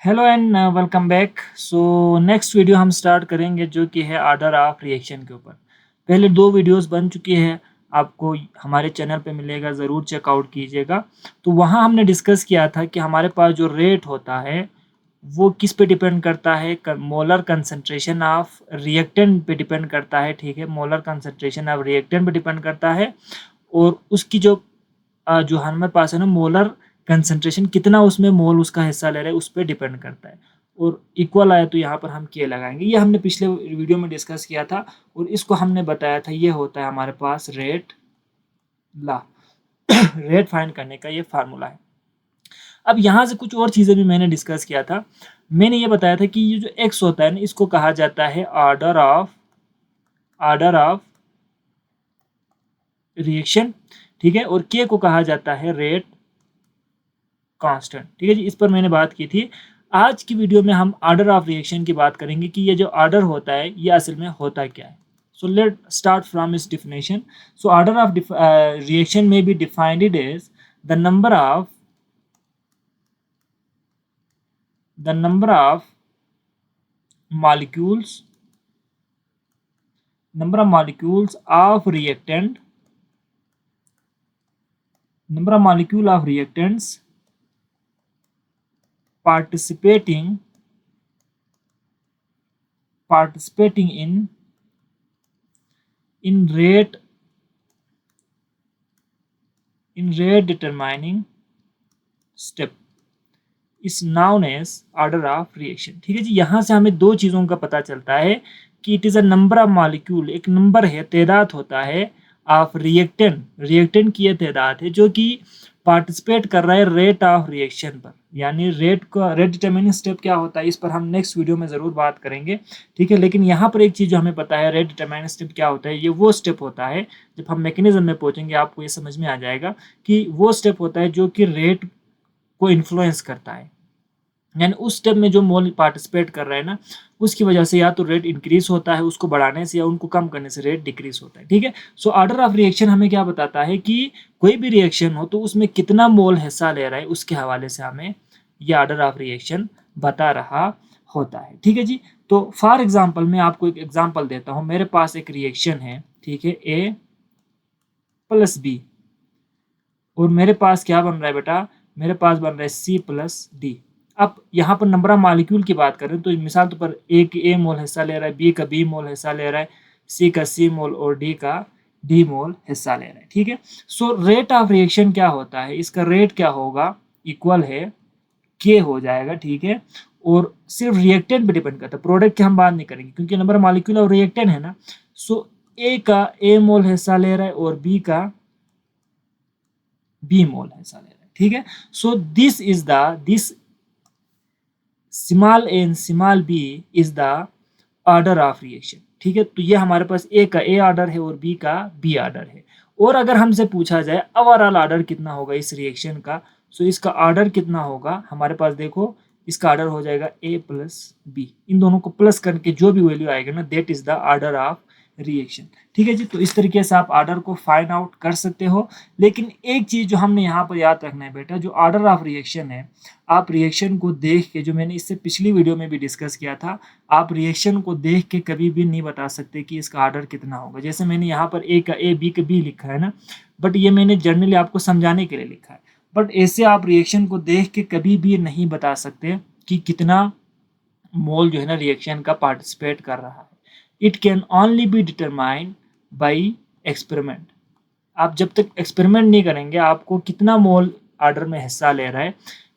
Hello and welcome back. So next video हम start करेंगे जो कि है ऑर्डर ऑफ रिएक्शन के ऊपर। पहले दो वीडियोस बन चुकी है, आपको हमारे चैनल पे मिलेगा, ज़रूर चेकआउट कीजिएगा। तो वहाँ हमने डिस्कस किया था कि हमारे पास जो रेट होता है वो किस पे डिपेंड करता है, मोलर कंसंट्रेशन ऑफ रिएक्टेंट पे डिपेंड करता है। ठीक है, मोलर कंसंट्रेशन ऑफ रिएक्टेंट पे डिपेंड करता है और उसकी जो हमारे पास है ना मोलर कंसंट्रेशन, कितना उसमें मोल उसका हिस्सा ले रहा है उस पर डिपेंड करता है। और इक्वल आया तो यहाँ पर हम के लगाएंगे। ये हमने पिछले वीडियो में डिस्कस किया था और इसको हमने बताया था, ये होता है हमारे पास रेट ला। रेट फाइंड करने का ये फार्मूला है। अब यहाँ से कुछ और चीज़ें भी मैंने डिस्कस किया था। मैंने ये बताया था कि ये जो एक्स होता है ना, इसको कहा जाता है ऑर्डर ऑफ रिएक्शन। ठीक है, और के को कहा जाता है रेट कांस्टेंट। ठीक है जी, इस पर मैंने बात की थी। आज की वीडियो में हम ऑर्डर ऑफ रिएक्शन की बात करेंगे कि ये जो ऑर्डर होता है ये असल में होता क्या है। सो लेट स्टार्ट फ्रॉम इस definition. So order of reaction में be defined as the number of molecules of reactants participating in rate determining step is known as order of reaction. ठीक है जी, यहाँ से हमें दो चीज़ों का पता चलता है कि it is a number of molecule, एक नंबर है, तादाद होता है, ऑफ रिएक्टेंट की ये तादाद है जो कि पार्टिसिपेट कर रहा है रेट ऑफ रिएक्शन पर। यानी रेट डिटरमिनिंग स्टेप क्या होता है इस पर हम नेक्स्ट वीडियो में ज़रूर बात करेंगे। ठीक है, लेकिन यहाँ पर एक चीज़ जो हमें पता है, रेट डिटरमिनिंग स्टेप क्या होता है, ये वो स्टेप होता है, जब हम मैकेनिज्म में पहुँचेंगे आपको ये समझ में आ जाएगा कि वो स्टेप होता है जो कि रेट को इन्फ्लुएंस करता है। यानी उस स्टेप में जो मोल पार्टिसिपेट कर रहे हैं ना, उसकी वजह से या तो रेट इंक्रीज होता है उसको बढ़ाने से, या उनको कम करने से रेट डिक्रीज होता है। ठीक है, सो ऑर्डर ऑफ रिएक्शन हमें क्या बताता है कि कोई भी रिएक्शन हो तो उसमें कितना मोल हिस्सा ले रहा है, उसके हवाले से हमें ये ऑर्डर ऑफ रिएक्शन बता रहा होता है। ठीक है जी, तो फॉर एग्जाम्पल मैं आपको एक एग्जाम्पल देता हूँ। मेरे पास एक रिएक्शन है, ठीक है, ए प्लस बी, और मेरे पास क्या बन रहा है बेटा, मेरे पास बन रहा है सी प्लस डी। अब यहाँ पर नंबर ऑफ मॉलिक्यूल की बात करें तो मिसाल तो पर ए की ए मोल हिस्सा ले रहा है, बी का बी मोल हिस्सा ले रहा है, सी का सी मोल और डी का डी मोल हिस्सा ले रहा है। ठीक है, सो रेट ऑफ रिएक्शन क्या होता है, इसका रेट क्या होगा, इक्वल है के हो जाएगा। ठीक है, और सिर्फ रिएक्टेंट पे डिपेंड करता है, प्रोडक्ट की हम बात नहीं करेंगे क्योंकि नंबर ऑफ मॉलिक्यूल और रिएक्टेंट है ना। सो ए का ए मोल हिस्सा ले रहा है और बी का बी मोल हिस्सा ले रहा है। ठीक है, so this small A and small B is the order of reaction. ठीक है, तो ये हमारे पास ए का ए ऑर्डर है और बी का बी ऑर्डर है। और अगर हमसे पूछा जाए ओवरऑल ऑर्डर कितना होगा इस रिएक्शन का, सो इसका ऑर्डर कितना होगा, हमारे पास देखो इसका ऑर्डर हो जाएगा ए प्लस बी। इन दोनों को प्लस करके जो भी वैल्यू आएगा ना, that is the order of reaction. ठीक है जी, तो इस तरीके से आप ऑर्डर को फाइंड आउट कर सकते हो। लेकिन एक चीज जो हमने यहाँ पर याद रखना है बेटा, जो ऑर्डर ऑफ रिएक्शन है, आप रिएक्शन को देख के, जो मैंने इससे पिछली वीडियो में भी डिस्कस किया था, आप रिएक्शन को देख के कभी भी नहीं बता सकते कि इसका ऑर्डर कितना होगा। जैसे मैंने यहाँ पर ए का ए, बी का बी लिखा है ना, बट ये मैंने जनरली आपको समझाने के लिए लिखा है। बट ऐसे आप रिएक्शन को देख के कभी भी नहीं बता सकते कि कितना मोल जो है ना रिएक्शन का पार्टिसिपेट कर रहा है। It can only be determined by experiment. आप जब तक एक्सपेरिमेंट नहीं करेंगे, आपको कितना मोल ऑर्डर में हिस्सा ले रहा है,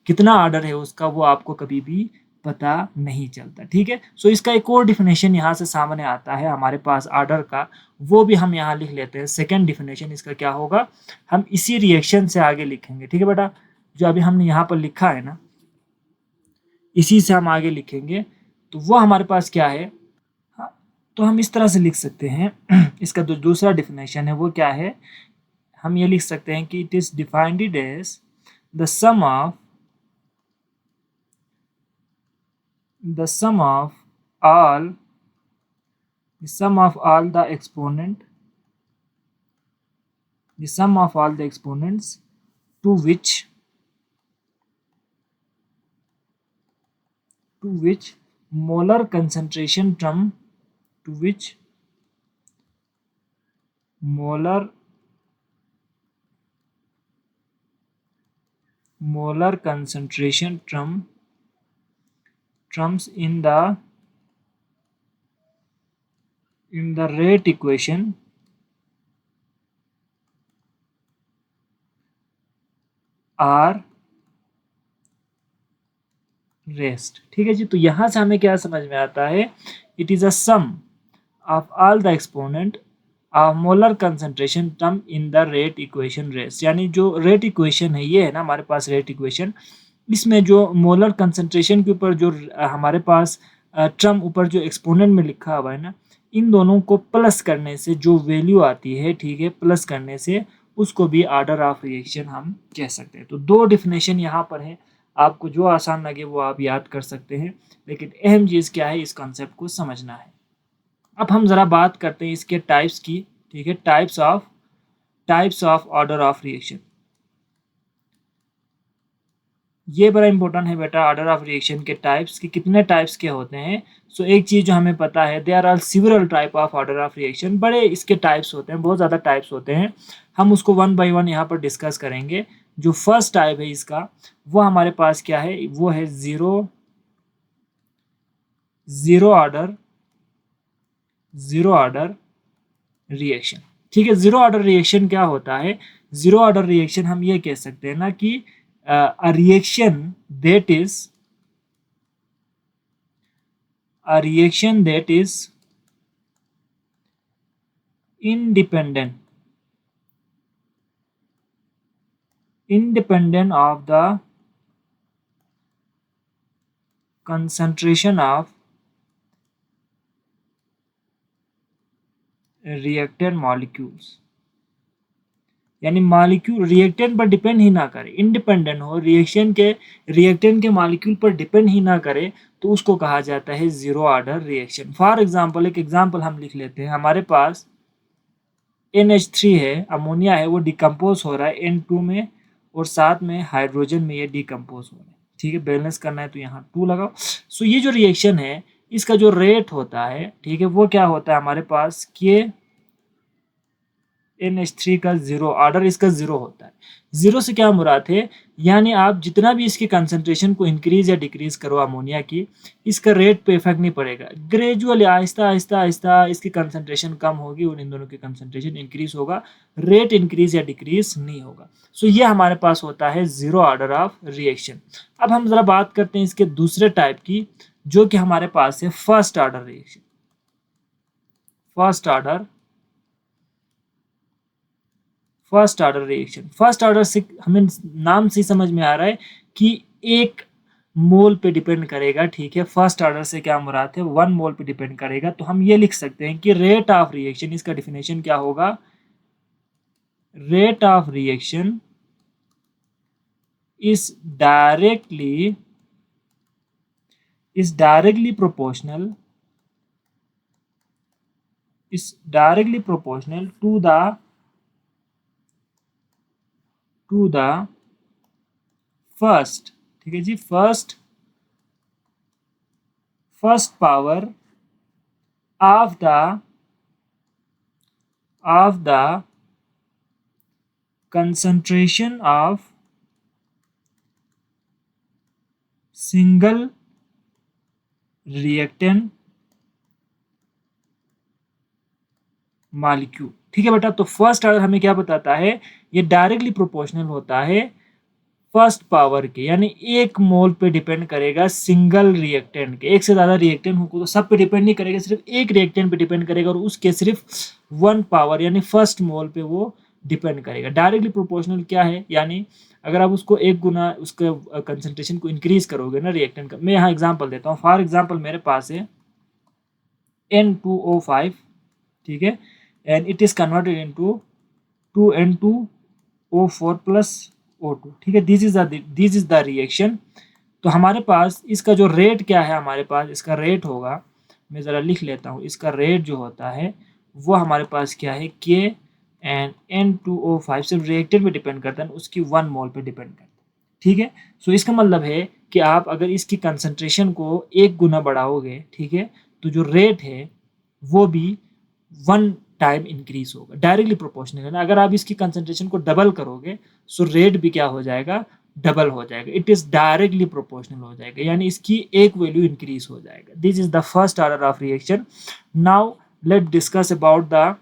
कितना ऑर्डर है उसका, वो आपको कभी भी पता नहीं चलता। ठीक है, सो इसका एक और डिफिनेशन यहाँ से सामने आता है हमारे पास ऑर्डर का, वो भी हम यहाँ लिख लेते हैं। सेकेंड डिफिनेशन इसका क्या होगा, हम इसी रिएक्शन से आगे लिखेंगे। ठीक है बेटा, जो अभी हमने यहाँ पर लिखा है ना, इसी से हम आगे लिखेंगे। तो वो हमारे पास क्या है, हाँ, तो हम इस तरह से लिख सकते हैं। इसका जो दूसरा डिफिनेशन है वो क्या है, हम ये लिख सकते हैं कि it is defined as the sum of all the sum of all the exponent the sum of all the exponents to which to which molar concentration term to which molar concentration terms in the rate equation are rest. ठीक है जी, तो यहां से हमें क्या समझ में आता है, it is a sum of all the exponent of molar concentration term in the rate equation rest. यानी जो रेट इक्वेशन है, ये है ना हमारे पास रेट इक्वेशन, इसमें जो मोलर कंसंट्रेशन के ऊपर जो हमारे पास टर्म ऊपर जो एक्सपोनेंट में लिखा हुआ है ना, इन दोनों को प्लस करने से जो वैल्यू आती है, ठीक है, प्लस करने से उसको भी ऑर्डर ऑफ रिएक्शन हम कह सकते हैं। तो दो डिफिनेशन यहाँ पर है, आपको जो आसान लगे वो आप याद कर सकते हैं, लेकिन अहम चीज़ क्या है, इस कॉन्सेप्ट को समझना है। अब हम ज़रा बात करते हैं इसके टाइप्स की। ठीक है, types of order of reaction, ये बड़ा इंपॉर्टेंट है बेटा। ऑर्डर ऑफ रिएक्शन के टाइप्स की कितने टाइप्स के होते हैं। सो एक चीज़ जो हमें पता है, there are several type of order of reaction, बड़े इसके टाइप्स होते हैं, बहुत ज़्यादा टाइप्स होते हैं। हम उसको वन बाय वन यहाँ पर डिस्कस करेंगे। जो फर्स्ट टाइप है इसका, वो हमारे पास क्या है, वो है जीरो ऑर्डर रिएक्शन। ठीक है, जीरो ऑर्डर रिएक्शन क्या होता है, जीरो ऑर्डर रिएक्शन हम ये कह सकते हैं ना कि a reaction that is independent of the concentration of reactant molecules। यानी मॉलिक्यूल रिएक्टेंट पर डिपेंड ही ना करे, इंडिपेंडेंट हो, रिएक्टेंट के मॉलिक्यूल पर डिपेंड ही ना करे, तो उसको कहा जाता है zero order reaction. For example, एक एग्जांपल हम लिख लेते हैं। हमारे पास NH3 है, अमोनिया है, वो डिकम्पोज हो रहा है N2 में, और साथ में हाइड्रोजन में ये डिकम्पोज हो रहा है। ठीक है, बैलेंस करना है तो यहाँ 2 लगाओ। सो ये जो रिएक्शन है, इसका जो रेट होता है, ठीक है, वो क्या होता है हमारे पास, कि NH3 का जीरो ऑर्डर, इसका जीरो होता है। जीरो से क्या मुराद है, यानी आप जितना भी इसकी कंसंट्रेशन को इंक्रीज या डिक्रीज करो अमोनिया की, इसका रेट पे इफेक्ट नहीं पड़ेगा। ग्रेजुअली आहिस्ता आहिस्ता आहिस्ता इसकी कंसंट्रेशन कम होगी और इन दोनों की कंसंट्रेशन इंक्रीज होगा, रेट इंक्रीज या डिक्रीज नहीं होगा। सो ये हमारे पास होता है जीरो ऑर्डर ऑफ रिएक्शन। अब हम जरा बात करते हैं इसके दूसरे टाइप की, जो कि हमारे पास है first order reaction. First order reaction, first order से हमें नाम से समझ में आ रहा है कि एक मोल पे डिपेंड करेगा। ठीक है, फर्स्ट ऑर्डर से क्या मुराद है, 1 मोल पे डिपेंड करेगा। तो हम ये लिख सकते हैं कि रेट ऑफ रिएक्शन, इसका डिफिनेशन क्या होगा, rate of reaction is directly proportional to the first, ठीक है जी, first power of the concentration of single reactant molecule. ठीक है बेटा, तो फर्स्ट ऑर्डर हमें क्या बताता है, ये डायरेक्टली प्रोपोर्शनल होता है फर्स्ट पावर के, यानी एक मोल पे डिपेंड करेगा सिंगल रिएक्टेंट के। एक से ज़्यादा रिएक्टेंट हो तो सब पे डिपेंड नहीं करेगा, सिर्फ एक रिएक्टेंट पे डिपेंड करेगा, और उसके सिर्फ 1 पावर यानी फर्स्ट मोल पे वो डिपेंड करेगा। डायरेक्टली प्रोपोर्शनल क्या है, यानी अगर आप उसको एक गुना उसके कंसंट्रेशन को इंक्रीज करोगे ना रिएक्टेंट का। मैं यहाँ एग्जांपल देता हूँ। फॉर एग्जांपल मेरे पास है N2O5, ठीक है, and it is converted into 2N2O4 plus O2। ठीक है, दिस इज द रिएक्शन। तो हमारे पास इसका जो रेट क्या है, हमारे पास इसका रेट होगा, मैं ज़रा लिख लेता हूँ। इसका रेट जो होता है वो हमारे पास क्या है, K एंड N2O5 सिर्फ रिएक्टेंट पे डिपेंड करता है, उसकी 1 मोल पे डिपेंड करता है। ठीक है। सो इसका मतलब है कि आप अगर इसकी कंसंट्रेशन को 1 गुना बढ़ाओगे, ठीक है, तो जो रेट है वो भी 1 टाइम इंक्रीज होगा, डायरेक्टली प्रोपोर्शनल है ना। अगर आप इसकी कंसंट्रेशन को डबल करोगे सो रेट भी क्या हो जाएगा, डबल हो जाएगा। इट इज डायरेक्टली प्रोपोर्शनल हो जाएगा, यानी इसकी एक वैल्यू इंक्रीज हो जाएगा। This is the first order of reaction. Now let discuss about the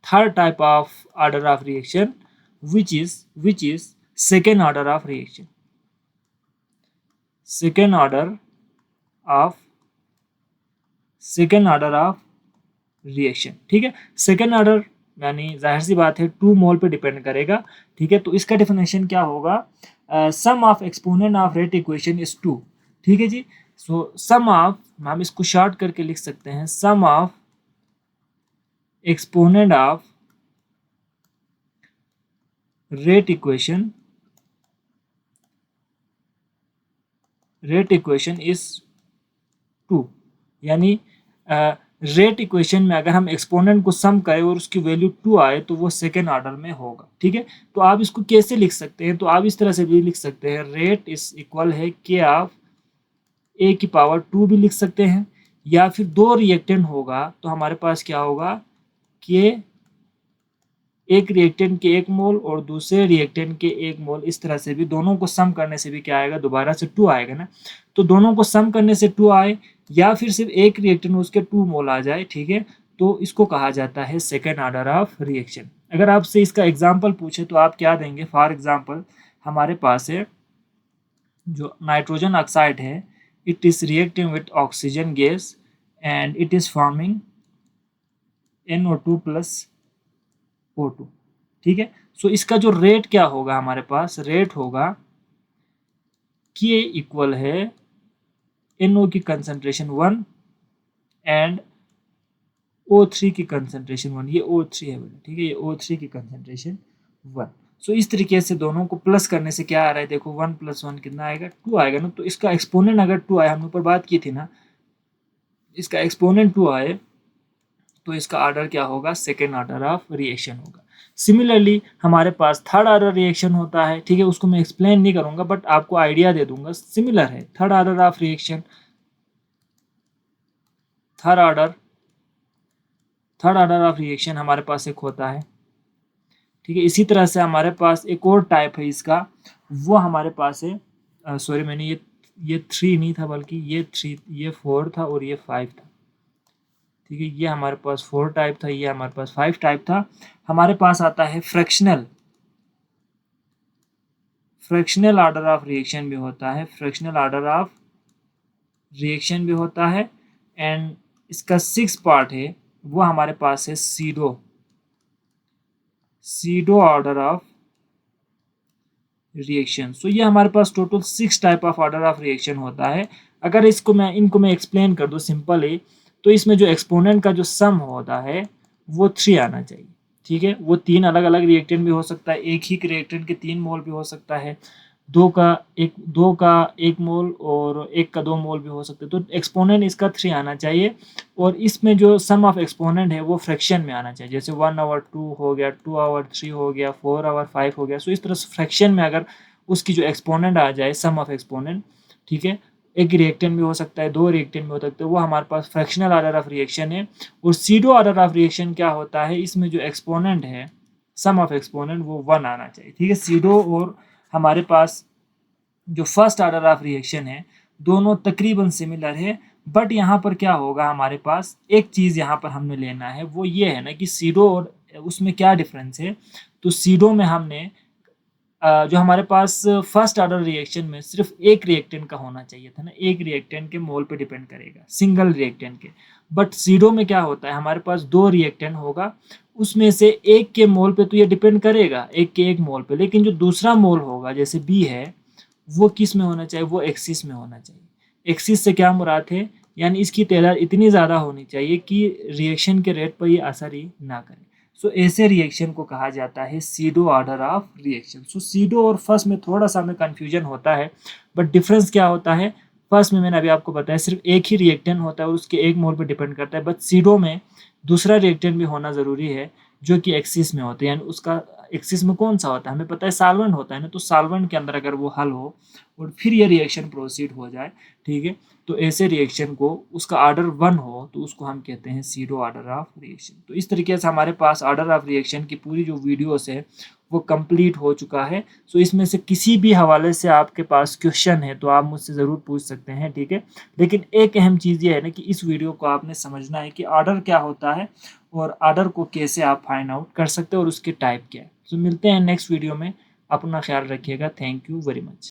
third type of order of reaction, which is second order of reaction. second order of reaction, ठीक है। Second order यानी जाहिर सी बात है 2 मोल पे depend करेगा, ठीक है। तो इसका डेफिनेशन क्या होगा, sum of exponent of rate equation is 2, ठीक है जी। सो सम ऑफ, हम इसको शॉर्ट करके लिख सकते हैं, सम of exponent of rate equation is 2, यानी रेट इक्वेशन में अगर हम एक्सपोनेंट को सम करें और उसकी वैल्यू 2 आए तो वो सेकेंड ऑर्डर में होगा, ठीक है। तो आप इसको कैसे लिख सकते हैं, तो आप इस तरह से भी लिख सकते हैं, रेट इज इक्वल है के ऑफ ए की पावर 2 भी लिख सकते हैं, या फिर 2 रिएक्टेंट होगा तो हमारे पास क्या होगा कि एक रिएक्टेंट के 1 मोल और दूसरे रिएक्टेंट के 1 मोल, इस तरह से भी दोनों को सम करने से भी क्या आएगा, दोबारा से 2 आएगा ना। तो दोनों को सम करने से 2 आए, या फिर सिर्फ एक रिएक्टेंट उसके 2 मोल आ जाए, ठीक है, तो इसको कहा जाता है सेकेंड ऑर्डर ऑफ रिएक्शन। अगर आपसे इसका एग्जाम्पल पूछे तो आप क्या देंगे, फॉर एग्जाम्पल हमारे पास है जो नाइट्रोजन ऑक्साइड है, it is reacting with oxygen gas and it is forming NO2 plus O2, ठीक है। सो इसका जो रेट क्या होगा, हमारे पास रेट होगा K इक्वल है NO की कंसंट्रेशन 1 एंड O3 की कंसंट्रेशन 1, ये O3 है बेटा, ठीक है, ये O3 की कंसंट्रेशन 1। सो इस तरीके से दोनों को प्लस करने से क्या आ रहा है, देखो 1 + 1 कितना आएगा, 2 आएगा ना। तो इसका एक्सपोनेंट अगर 2 आए, हमने ऊपर बात की थी ना, इसका एक्सपोनेंट 2 आए तो इसका ऑर्डर क्या होगा, सेकेंड ऑर्डर ऑफ रिएक्शन होगा। सिमिलरली हमारे पास थर्ड ऑर्डर रिएक्शन होता है, ठीक है, उसको मैं एक्सप्लेन नहीं करूंगा बट आपको आइडिया दे दूंगा, सिमिलर है। Third order of reaction, third order of reaction हमारे पास एक होता है, ठीक है। इसी तरह से हमारे पास एक और टाइप है इसका, वो हमारे पास है, सॉरी मैंने ये 3 नहीं था बल्कि ये 3, ये 4 था और ये 5 था, ठीक है। ये हमारे पास 4 टाइप था, ये हमारे पास 5 टाइप था। हमारे पास आता है फ्रैक्शनल ऑर्डर ऑफ रिएक्शन भी होता है, फ्रैक्शनल ऑर्डर ऑफ रिएक्शन भी होता है, एंड इसका 6 पार्ट है, वो हमारे पास है pseudo order of reaction. So ये हमारे पास total 6 type of order of reaction होता है। अगर इनको मैं एक्सप्लेन कर दूं सिंपल है, तो इसमें जो एक्सपोनेंट का जो सम होता है वो 3 आना चाहिए, ठीक है। वो 3 अलग अलग रिएक्टेंट भी हो सकता है, एक ही रिएक्टेंट के 3 मोल भी हो सकता है, 2 का 1 मोल और 1 का 2 मोल भी हो सकते हैं। तो एक्सपोनेंट इसका 3 आना चाहिए, और इसमें जो सम ऑफ एक्सपोनेंट है वो फ्रैक्शन में आना चाहिए, जैसे 1/2 हो गया, 2/3 हो गया, 4/5 हो गया। सो इस तरह से फ्रैक्शन में अगर उसकी जो एक्सपोनेंट आ जाए, सम ऑफ एक्सपोनेंट, ठीक है, एक रिएक्टेंट भी हो सकता है, 2 रिएक्टेंट भी हो सकते हैं, वो हमारे पास फ्रैक्शनल ऑर्डर ऑफ रिएक्शन है। और सीडो ऑर्डर ऑफ रिएक्शन क्या होता है, इसमें जो एक्सपोनेंट है, सम ऑफ एक्सपोनेंट, वो 1 आना चाहिए, ठीक है। सीडो और हमारे पास जो फर्स्ट ऑर्डर ऑफ रिएक्शन है, दोनों तकरीबन सिमिलर है, बट यहाँ पर क्या होगा, हमारे पास एक चीज़ यहाँ पर हमने लेना है, वो ये है ना कि सीडो और उसमें क्या डिफरेंस है। तो सीडो में हमने जो हमारे पास फर्स्ट ऑर्डर रिएक्शन में सिर्फ एक रिएक्टेंट का होना चाहिए था ना, एक रिएक्टेंट के मोल पे डिपेंड करेगा, सिंगल रिएक्टेंट के। बट सीडो में क्या होता है, हमारे पास 2 रिएक्टेंट होगा, उसमें से एक के मोल पे तो ये डिपेंड करेगा, एक के 1 मोल पे, लेकिन जो दूसरा मोल होगा जैसे बी है, वो किस में होना चाहिए, वो एक्सिस में होना चाहिए। एक्सिस से क्या मुराद है, यानी इसकी तादाद इतनी ज़्यादा होनी चाहिए कि रिएक्शन के रेट पर ये असर ही ना करे। सो ऐसे रिएक्शन को कहा जाता है pseudo order of reaction. So pseudo और फर्स्ट में थोड़ा सा हमें कन्फ्यूजन होता है, बट डिफरेंस क्या होता है, फर्स्ट में मैंने अभी आपको बताया सिर्फ एक ही रिएक्टेंट होता है और उसके 1 मोल पर डिपेंड करता है, बट सीडो में दूसरा रिएक्टेंट भी होना ज़रूरी है जो कि एक्सिस में होता है, यानी उसका एक्सिस में कौन सा होता है, हमें पता है सॉल्वेंट होता है ना, तो सॉल्वेंट के अंदर अगर वो हल हो और फिर ये रिएक्शन प्रोसीड हो जाए, ठीक है, तो ऐसे रिएक्शन को उसका ऑर्डर 1 हो तो उसको हम कहते हैं सीरो ऑर्डर ऑफ रिएक्शन। तो इस तरीके से हमारे पास ऑर्डर ऑफ रिएक्शन की पूरी जो वीडियोस है वो कंप्लीट हो चुका है। सो इसमें से किसी भी हवाले से आपके पास क्वेश्चन है तो आप मुझसे ज़रूर पूछ सकते हैं, ठीक है। लेकिन एक अहम चीज़ ये है ना कि इस वीडियो को आपने समझना है कि ऑर्डर क्या होता है और ऑर्डर को कैसे आप फाइंड आउट कर सकते हैं और उसके टाइप क्या है। सो मिलते हैं नेक्स्ट वीडियो में, अपना ख्याल रखिएगा। Thank you very much.